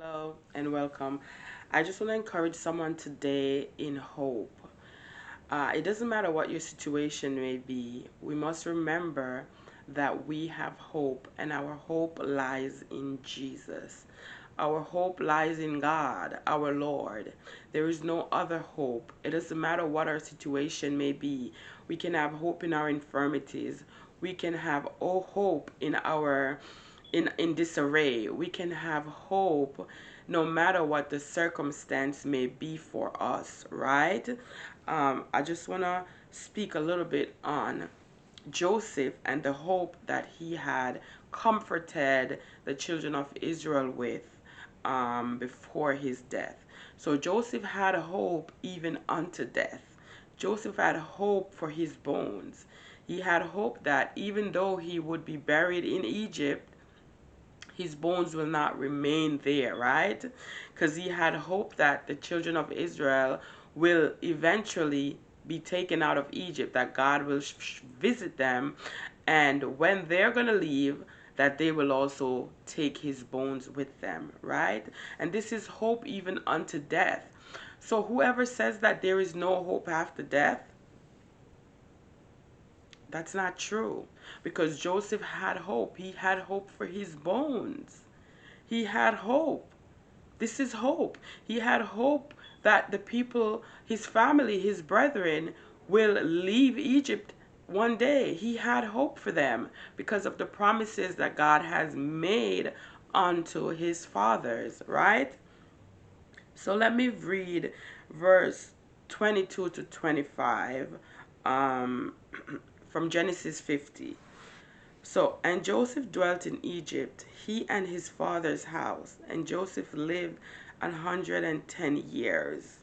Hello and welcome. I just want to encourage someone today in hope. It doesn't matter what your situation may be, we must remember that we have hope, and our hope lies in Jesus. Our hope lies in God, our Lord. There is no other hope. It doesn't matter what our situation may be. We can have hope in our infirmities. We can have hope in disarray. We can have hope no matter what the circumstance may be for us, right? I just want to speak a little bit on Joseph and the hope that he had comforted the children of Israel with before his death. So Joseph had hope even unto death. Joseph had hope for his bones. He had hope that even though he would be buried in Egypt, his bones will not remain there, right? Because he had hope that the children of Israel will eventually be taken out of Egypt, that God will visit them, and when they're going to leave, that they will also take his bones with them, right? And this is hope even unto death. So whoever says that there is no hope after death, that's not true. Because Joseph had hope. He had hope for his bones. He had hope. This is hope. He had hope that the people, his family, his brethren, will leave Egypt one day. He had hope for them because of the promises that God has made unto his fathers, right? So let me read verse 22 to 25 um, from Genesis 50. So, and Joseph dwelt in Egypt, he and his father's house, and Joseph lived 110 years.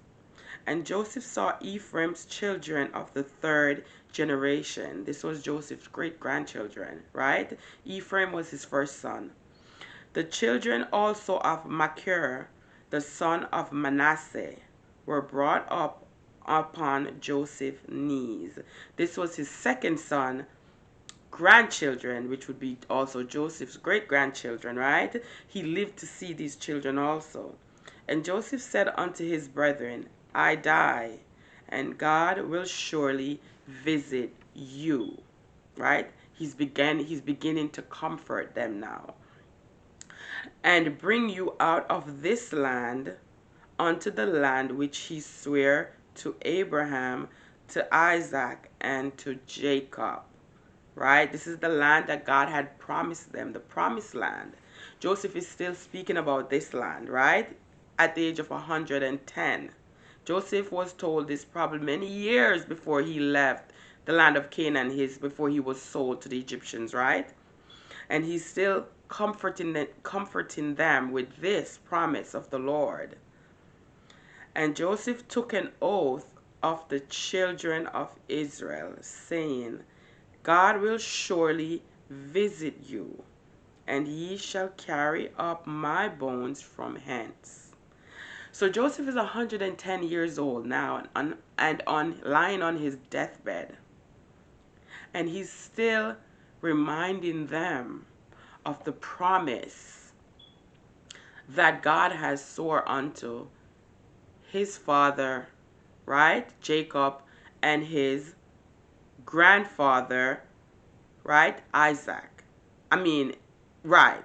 And Joseph saw Ephraim's children of the third generation. This was Joseph's great grandchildren, right? Ephraim was his first son. The children also of Machir, the son of Manasseh, were brought up upon Joseph's knees. This was his second son, grandchildren, which would be also Joseph's great grandchildren, right? He lived to see these children also. And Joseph said unto his brethren, I die, and God will surely visit you, right? He's beginning to comfort them now, and bring you out of this land unto the land which he sware to Abraham, to Isaac, and to Jacob, right? This is the land that God had promised them, the promised land. Joseph is still speaking about this land, right? At the age of 110. Joseph was told this probably many years before he left the land of Canaan, before he was sold to the Egyptians, right? And he's still comforting them with this promise of the Lord. And Joseph took an oath of the children of Israel, saying, God will surely visit you, and ye shall carry up my bones from hence. So Joseph is 110 years old now, and lying on his deathbed, and he's still reminding them of the promise that God has swore unto his father, right, Jacob, and his grandfather, right, Isaac. I mean, right,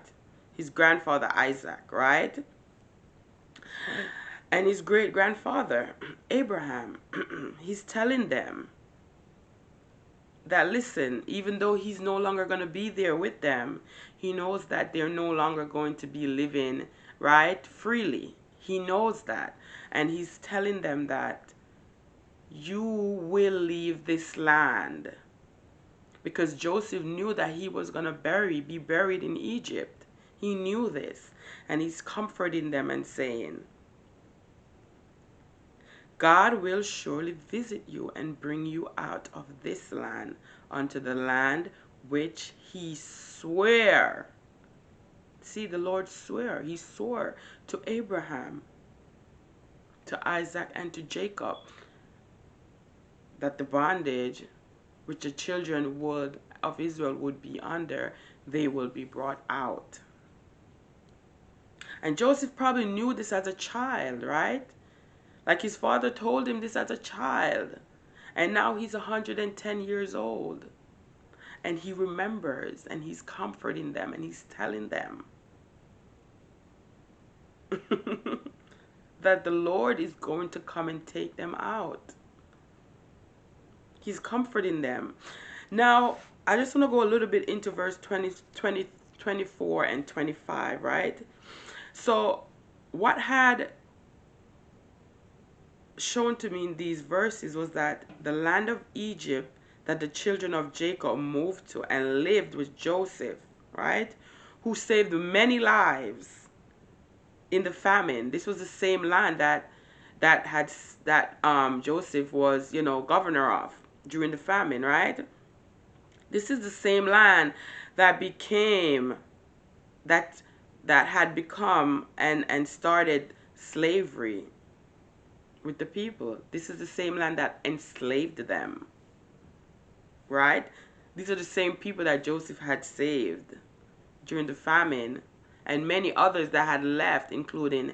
his grandfather Isaac, right, and his great grandfather Abraham. He's telling them that, listen, even though he's no longer going to be there with them, he knows that they're no longer going to be living, right, freely. He knows that. And he's telling them that you will leave this land, because Joseph knew that he was going to be buried in Egypt. He knew this, and he's comforting them and saying, God will surely visit you and bring you out of this land unto the land which he swore. See, the Lord swore. He swore to Abraham, to Isaac, and to Jacob that the bondage which the children of Israel would be under, they will be brought out. And Joseph probably knew this as a child, right? Like his father told him this as a child. And now he's 110 years old. And he remembers and he's comforting them and he's telling them that the Lord is going to come and take them out. He's comforting them. Now, I just want to go a little bit into verse 24 and 25, right? So, what had shown to me in these verses was that the land of Egypt that the children of Jacob moved to and lived with Joseph, right? Who saved many lives in the famine. This was the same land that Joseph was, governor of during the famine, right? This is the same land that became that that had become and started slavery with the people. This is the same land that enslaved them, right? These are the same people that Joseph had saved during the famine, and many others that had left, including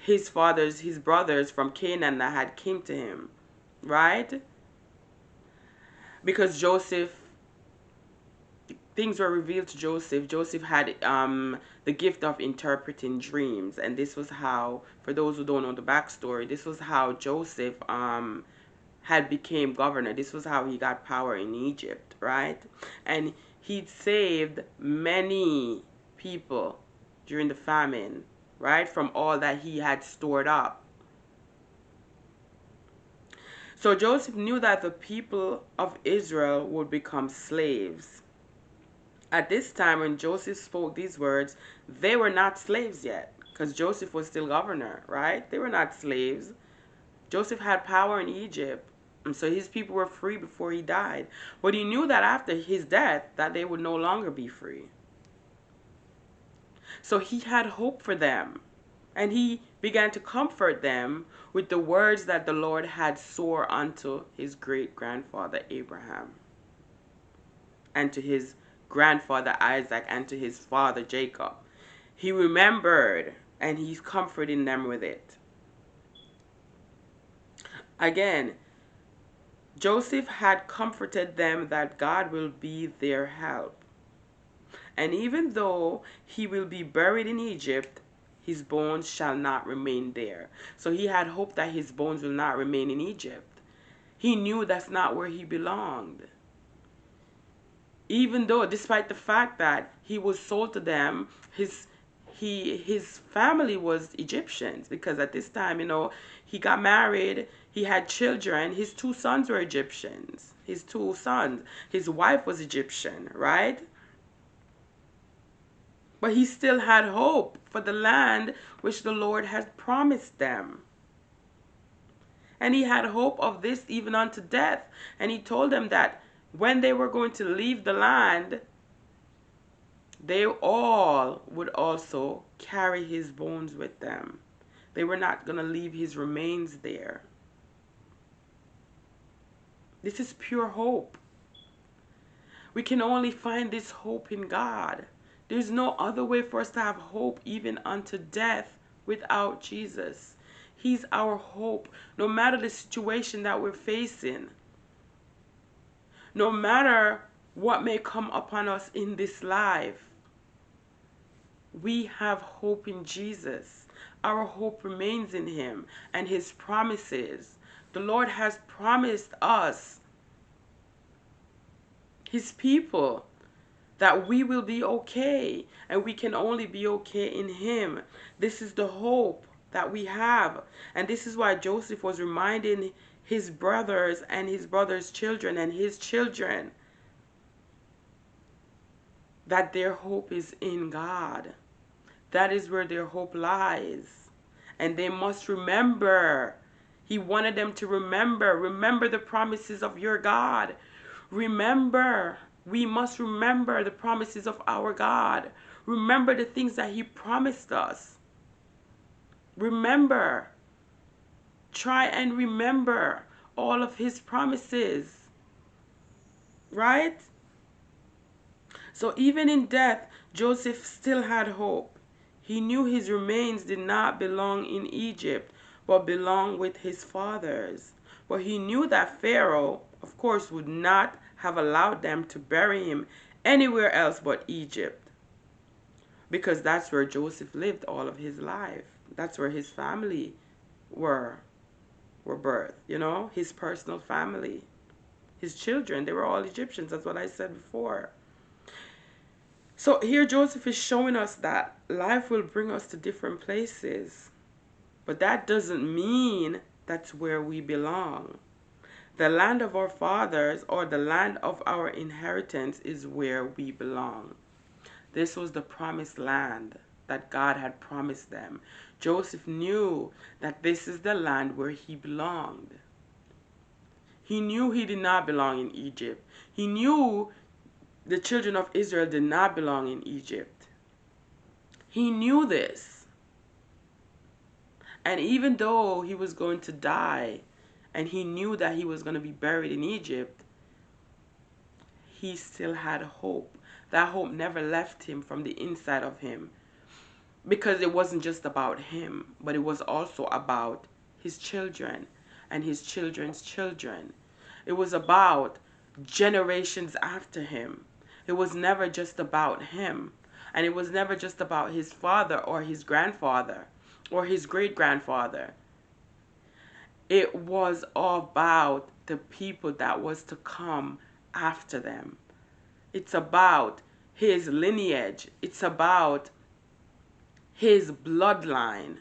his brothers from Canaan that had came to him, right? Because things were revealed to Joseph. Joseph had the gift of interpreting dreams, and this was how, for those who don't know the backstory, this was how Joseph had became governor. This was how he got power in Egypt, right? And he'd saved many people during the famine, right, from all that he had stored up. So Joseph knew that the people of Israel would become slaves. At this time, when Joseph spoke these words, they were not slaves yet, because Joseph was still governor, right? They were not slaves. Joseph had power in Egypt, and so his people were free before he died. But he knew that after his death, that they would no longer be free. So he had hope for them, and he began to comfort them with the words that the Lord had sworn unto his great-grandfather Abraham, and to his grandfather Isaac, and to his father Jacob. He remembered, and he's comforting them with it. Again, Joseph had comforted them that God will be their help. And even though he will be buried in Egypt, his bones shall not remain there. So he had hope that his bones will not remain in Egypt. He knew that's not where he belonged. Even though, despite the fact that he was sold to them, his family was Egyptians, because at this time, he got married, he had children, his 2 sons were Egyptians. His 2 sons. His wife was Egyptian, right? But he still had hope for the land which the Lord had promised them. And he had hope of this even unto death. And he told them that when they were going to leave the land, they all would also carry his bones with them. They were not going to leave his remains there. This is pure hope. We can only find this hope in God. There's no other way for us to have hope even unto death without Jesus. He's our hope, no matter the situation that we're facing. No matter what may come upon us in this life, we have hope in Jesus. Our hope remains in him and his promises. The Lord has promised us, his people, that we will be okay, and we can only be okay in him. This is the hope that we have. And this is why Joseph was reminding his brothers and his brothers' children and his children that their hope is in God. That is where their hope lies. And they must remember. He wanted them to remember the promises of your God. Remember. We must remember the promises of our God. Remember the things that he promised us. Remember. Try and remember all of his promises. Right? So even in death, Joseph still had hope. He knew his remains did not belong in Egypt, but belonged with his fathers. But he knew that Pharaoh, of course, would not have allowed them to bury him anywhere else but Egypt, because that's where Joseph lived all of his life. That's where his family were birthed, his personal family. His children, they were all Egyptians. That's what I said before. So here Joseph is showing us that life will bring us to different places, but that doesn't mean that's where we belong. The land of our fathers, or the land of our inheritance, is where we belong. This was the promised land that God had promised them. Joseph knew that this is the land where he belonged. He knew he did not belong in Egypt. He knew the children of Israel did not belong in Egypt. He knew this. And even though he was going to die, and he knew that he was going to be buried in Egypt, he still had hope. That hope never left him from the inside of him, because it wasn't just about him, but it was also about his children and his children's children. It was about generations after him. It was never just about him. And it was never just about his father or his grandfather or his great-grandfather. It was about the people that was to come after them. It's about his lineage. It's about his bloodline.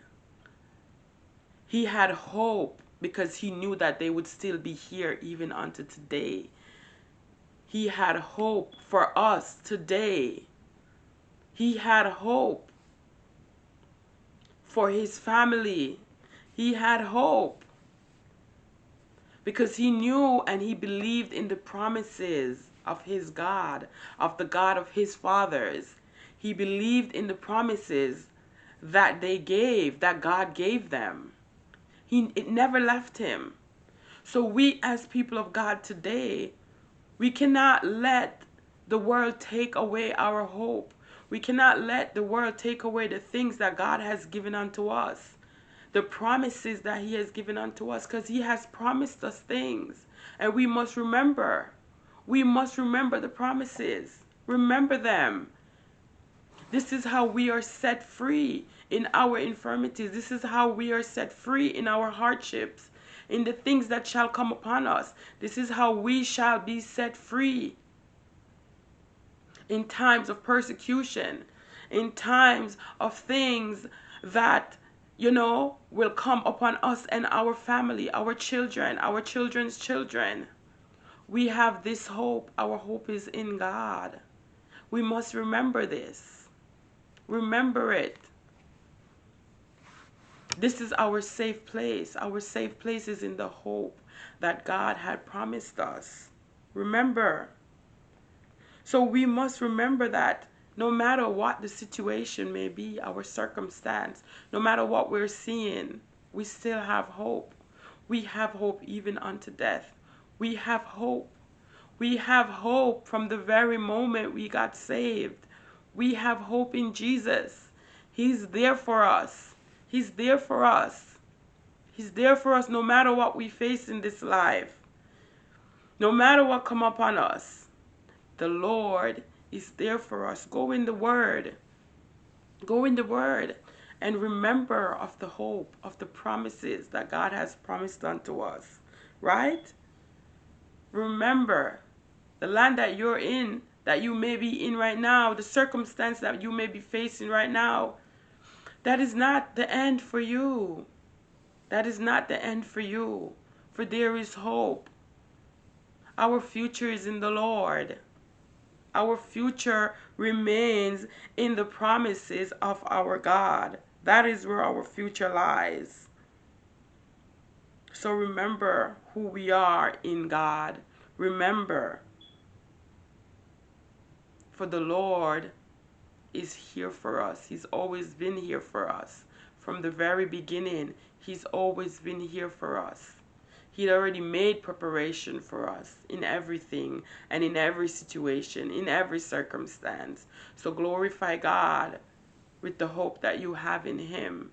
He had hope because he knew that they would still be here even unto today. He had hope for us today. He had hope for his family. He had hope because he knew and he believed in the promises of his God, of the God of his fathers. He believed in the promises that they gave, that God gave them. It never left him. So we as people of God today, we cannot let the world take away our hope. We cannot let the world take away the things that God has given unto us, the promises that he has given unto us, because he has promised us things. And we must remember. We must remember the promises. Remember them. This is how we are set free in our infirmities. This is how we are set free in our hardships, in the things that shall come upon us. This is how we shall be set free in times of persecution, in times of things that, will come upon us and our family, our children, our children's children. We have this hope. Our hope is in God. We must remember this. Remember it. This is our safe place. Our safe place is in the hope that God had promised us. Remember. So we must remember that no matter what the situation may be, our circumstance, no matter what we're seeing, we still have hope. We have hope even unto death. We have hope. We have hope from the very moment we got saved. We have hope in Jesus. He's there for us. He's there for us. He's there for us no matter what we face in this life. No matter what come upon us. The Lord is there for us. Go in the Word. Go in the Word and remember of the hope, of the promises that God has promised unto us. Right? Remember the land that you're in, that you may be in right now, the circumstance that you may be facing right now. That is not the end for you. That is not the end for you. For there is hope. Our future is in the Lord. Our future remains in the promises of our God. That is where our future lies. So remember who we are in God. Remember. For the Lord is here for us. He's always been here for us. From the very beginning, he's always been here for us. He'd already made preparation for us in everything and in every situation, in every circumstance. So glorify God with the hope that you have in Him.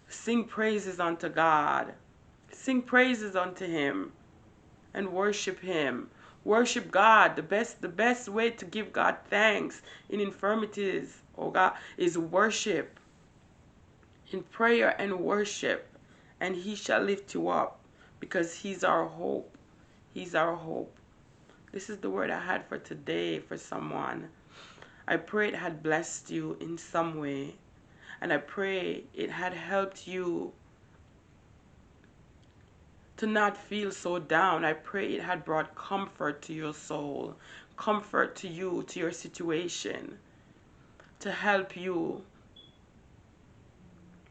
Sing praises unto God. Sing praises unto Him and worship Him. Worship God. The best way to give God thanks in infirmities, oh God, is worship. In prayer and worship. And He shall lift you up because He's our hope. He's our hope. This is the word I had for today for someone. I pray it had blessed you in some way. And I pray it had helped you to not feel so down. I pray it had brought comfort to your soul, comfort to you, to your situation, to help you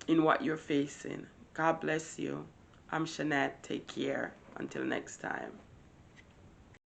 in what you're facing. God bless you. I'm Shanette. Take care. Until next time.